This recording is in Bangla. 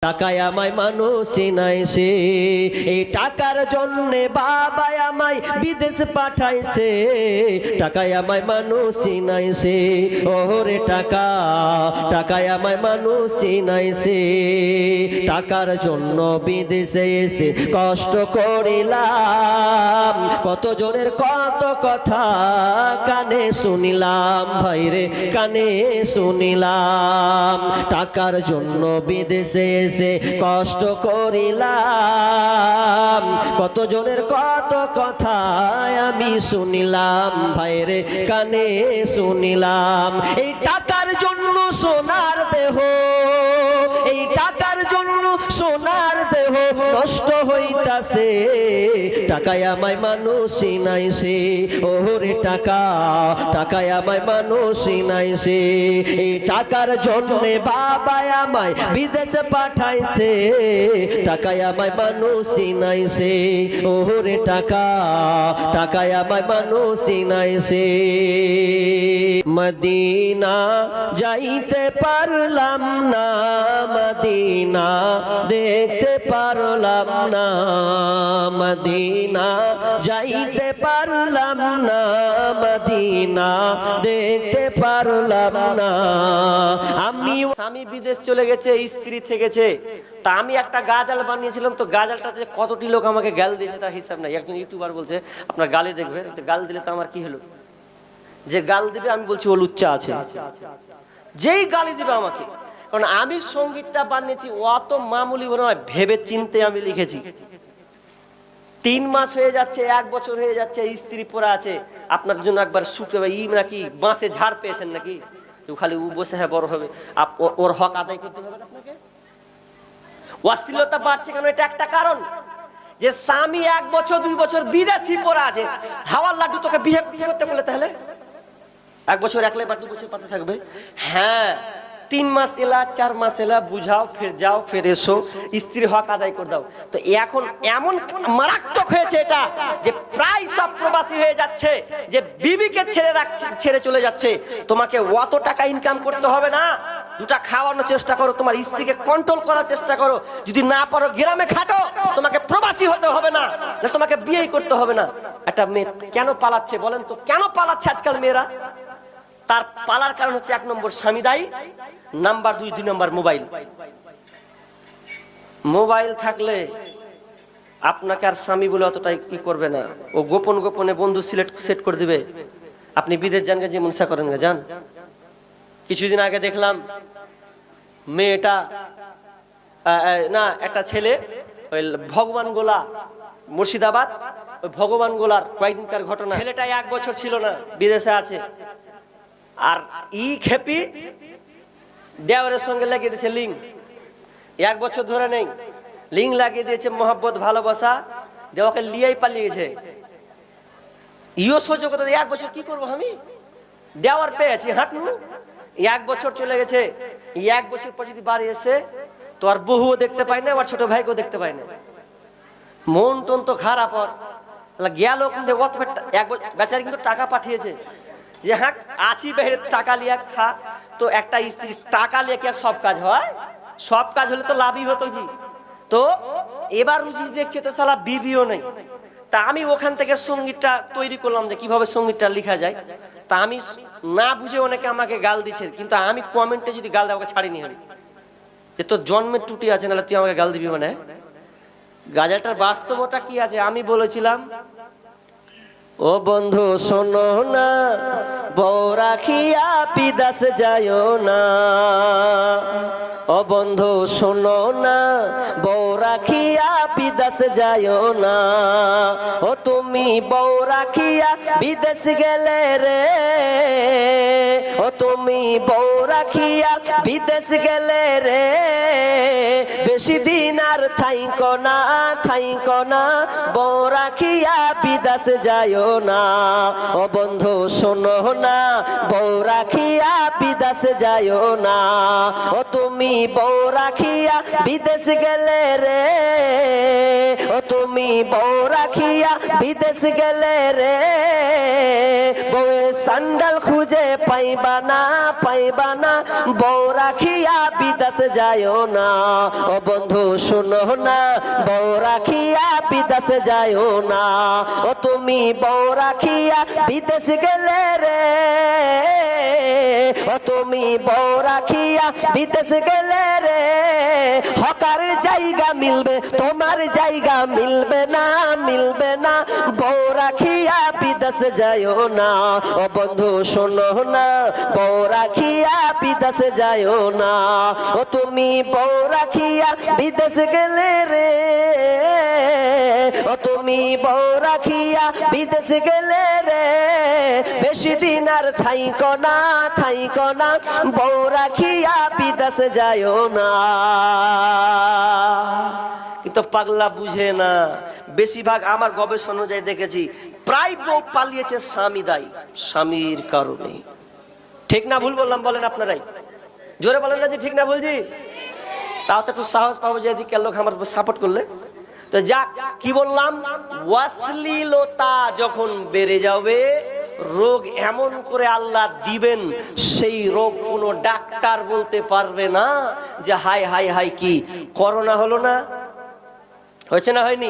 টাকায় আমায় মানুষ চিনাইছে, এই টাকার জন্যে বাবা আমায় বিদেশ পাঠাইছে। টাকায় আমায় মানুষ চিনাইছে, ওরে টাকা, টাকায় আমায় মানুষ চিনাইছে। টাকার জন্য বিদেশে এসে কষ্ট করিলাম, কত জনের কত কথা কানে শুনিলাম, ভাইরে কানে শুনিলাম। টাকার জন্য বিদেশে এসে কষ্ট করিলাম, কত জনের কত কথা আমি শুনিলাম, ভাইরে কানে শুনিলাম। এই টাকার জন্য সোনার দেহ, এই টাকার জন্য সোনার দেহ নষ্ট হইতাছে। টাকায় আমায় মানুষ চিনাইছে, ওরে টাকা, টাকায় আমায় মানুষ চিনাইছে। এই টাকার জন্যে বাবা আমায় বিদেশে পাঠাইছে। টাকায় আমায় মানুষ চিনাইছে, ওরে টাকা, টাকায় আমায় মানুষ চিনাইছে। মদিনা যাইতে পারলাম না, মদিনা দেখতে পারলাম না, মদিনা যাইতে পারলাম না, মদিনা দেখতে পারলাম না। আমি স্বামী বিদেশ চলে গেছে, স্ত্রী থেকেছে, তা আমি একটা গাজাল বানিয়েছিলাম, তো গাজালটাতে কতটি লোক আমাকে গাল দিয়েছে তার হিসাব নাই। একজন ইউটিউবার বলছে আপনার গালি দেখবেন, গাল দিলে তো আমার কি হলো, যে গাল দিবে আমি বলছি ও লুচ্চা আছে, যেই গালি দিবে আমাকে। কারণ আমি সঙ্গীতটা বানিয়েছি অত মামুলি নয়, ভেবে চিনতে আমি লিখেছি। 3 মাস হয়ে যাচ্ছে, 1 বছর হয়ে যাচ্ছে, স্ত্রী পড়া আছে, আপনার জন্য একবার শুকে ই নাকি বাঁশে ঝাড় পেয়েছেন নাকি, খালি ও বসে হ্যাঁ বড় হবে, ওর হক আদায় করতে হবে আপনাকে। অশ্লীলতা বাড়ছে কেন, এটা একটা কারণ, যে স্বামী 1 বছর 2 বছর বিদেশি পড়া আছে, হাওয়ার লাড্ডু তোকে বিয়ে করতে বলে, তাহলে 1 বছর একলাই বা 2 বছর পাশে থাকবে। হ্যাঁ 3 মাস এলা 4 মাস এলা বুঝাও, ফের যাও ফের এসো, স্ত্রীর হক আদায় করে দাও। তো এখন এমন মারাত্মক হয়েছে এটা, যে প্রায় সব প্রবাসী হয়ে যাচ্ছে, যে বিবিকে ছেড়ে চলে যাচ্ছে। তোমাকে অত টাকা ইনকাম করতে হবে না, দুটা খাওয়ানোর চেষ্টা করো, তোমার স্ত্রীকে কন্ট্রোল করার চেষ্টা করো। যদি না পারো গ্রামে খাটো, তোমাকে প্রবাসী হতে হবে না, তোমাকে বিয়েই করতে হবে না। একটা মেয়ে কেন পালাচ্ছে বলেন তো, কেন পালাচ্ছে আজকাল মেয়েরা? তার পালার কারণ হচ্ছে 1 নম্বর স্বামী দায়ী, নাম্বার 2 নম্বর মোবাইল। মোবাইল থাকলে আপনাকে আর স্বামী বলে অতটাই কি করবে না, ও গোপন গোপনে বন্ধু সেট করে দিবে। আপনি বিদেশ যান, যে মনসা করেন যান। কিছুদিন আগে দেখলাম মেয়েটা না একটা ছেলে ওই ভগবান গোলা মুর্শিদাবাদ, ওই ভগবান গোলার কয়েকদিনকার ঘটনা। ছেলেটা 1 বছর ছিল না, বিদেশে আছে, আর খেপি দেওয়ারের সঙ্গে লাগিয়ে দিয়েছে লিঙ্ক। 1 বছর ধরে নেই, লিঙ্ক লাগিয়ে দিয়েছে, মহব্বত ভালোবাসা, দেওয়াকে লিয়েই পালিয়েছে। সহ্য করতে 1 বছর কি করবো আমি, দেওয়ার পেয়েছি হাঁটনু। 1 বছর চলে গেছে, 1 বছর পর যদি বাড়ি এসে তো আর বহুও দেখতে পাই না, আর ছোট ভাইকেও দেখতে পাই না। মন টন তো খারাপ, গেল বেচারি কিন্তু টাকা পাঠিয়েছে, যে হ্যাঁ আছি বাইরে টাকা লিয়া খা। তো একটা স্ত্রী টাকা লিয়ে কি আর সব কাজ হয়? সব কাজ হলে তো লাভই হতো জি। তো এবার রুজি দেখছে তো সালা বিবিও নেই। তা আমি ওখান থেকে সঙ্গীতটা তৈরি করলাম, যে কিভাবে সঙ্গীতটা লেখা যায়। তা আমি না বুঝে অনেকে আমাকে গাল দিচ্ছে, কিন্তু আমি কমেন্টে যদি গাল দেওয়াকে ছাড়িনি, আমি যে তোর জন্মের ত্রুটি আছে, নাহলে তুই আমাকে গাল দিবি মানে। গাজাটার বাস্তবতা কি আছে আমি বলেছিলাম, ও বন্ধু শোনো না, বউ রাখিয়া বিদেশ যাইও না। ও বন্ধু শোনো না, বউ রাখিয়া বিদেশ যাইও না। ও তুমি বউ রাখিয়া বিদেশ গেলে রে, ও তুমি বউ রাখিয়া বিদেশ গেলে রে, বেশি দিন আর থাইকো না, থাইকো না, বউ রাখিয়া বিদেশ যাইও না। ও বন্ধু শোনো না, বউ রাখিয়া বিদেশ যাইও না। ও তুমি বউ রাখিয়া বিদেশ গেলে রে, ও ও তুমি বউ রাখিয়া বিদেশ গেলে রে, বউয়ের সান্ডাল খুঁজে পাইবা না, পাইবা না, বউ রাখিয়া বিদেশ যাইও না। ও বন্ধু শোনো না, বউ রাখিয়া বিদেশ যাইও না। ও তুমি বউ রাখিয়া বিদেশ গেলে রে, ও তুমি বউ রাখিয়া বিদেশ গেলে রে, হকার জায়গা মিলবে তোমার জায়গা মিলবে না, মিলবে না, বউ রাখিয়া বিদেশ যাইও না। ও বন্ধু শোনো না, বউ রাখিয়া বিদেশ যাইও না। ও তুমি বউ রাখিয়া বিদেশ গেলে রে, ও তুমি বউ রাখিয়া বিদেশ গেলে রে, বেশি দিন আর থাইকো না, থাইকো না, বউ রাখিয়া বিদেশ যাইও না। কিন্তু পাগলা বুঝে না। বেশিরভাগ আমার গবেষণা অনুযায়ী দেখেছি প্রায় বউ পালিয়েছে স্বামী দায়ী, স্বামীর কারণে। ঠিক না ভুল বললাম বলেন আপনারাই? জোরে বলেন না যে ঠিক না বলছি? তাও তো একটু সাহস পাবো যে এদিকে লোক আমার সাপোর্ট করলে। তো যাক, কি বললাম, অশ্লীলতা যখন বেড়ে যাবে, রোগ এমন করে আল্লাহ দিবেন, সেই রোগ কোনো ডাক্তার বলতে পারবে না যে হাই হাই হাই কি করোনা হলো না, হয়েছে না হয়নি।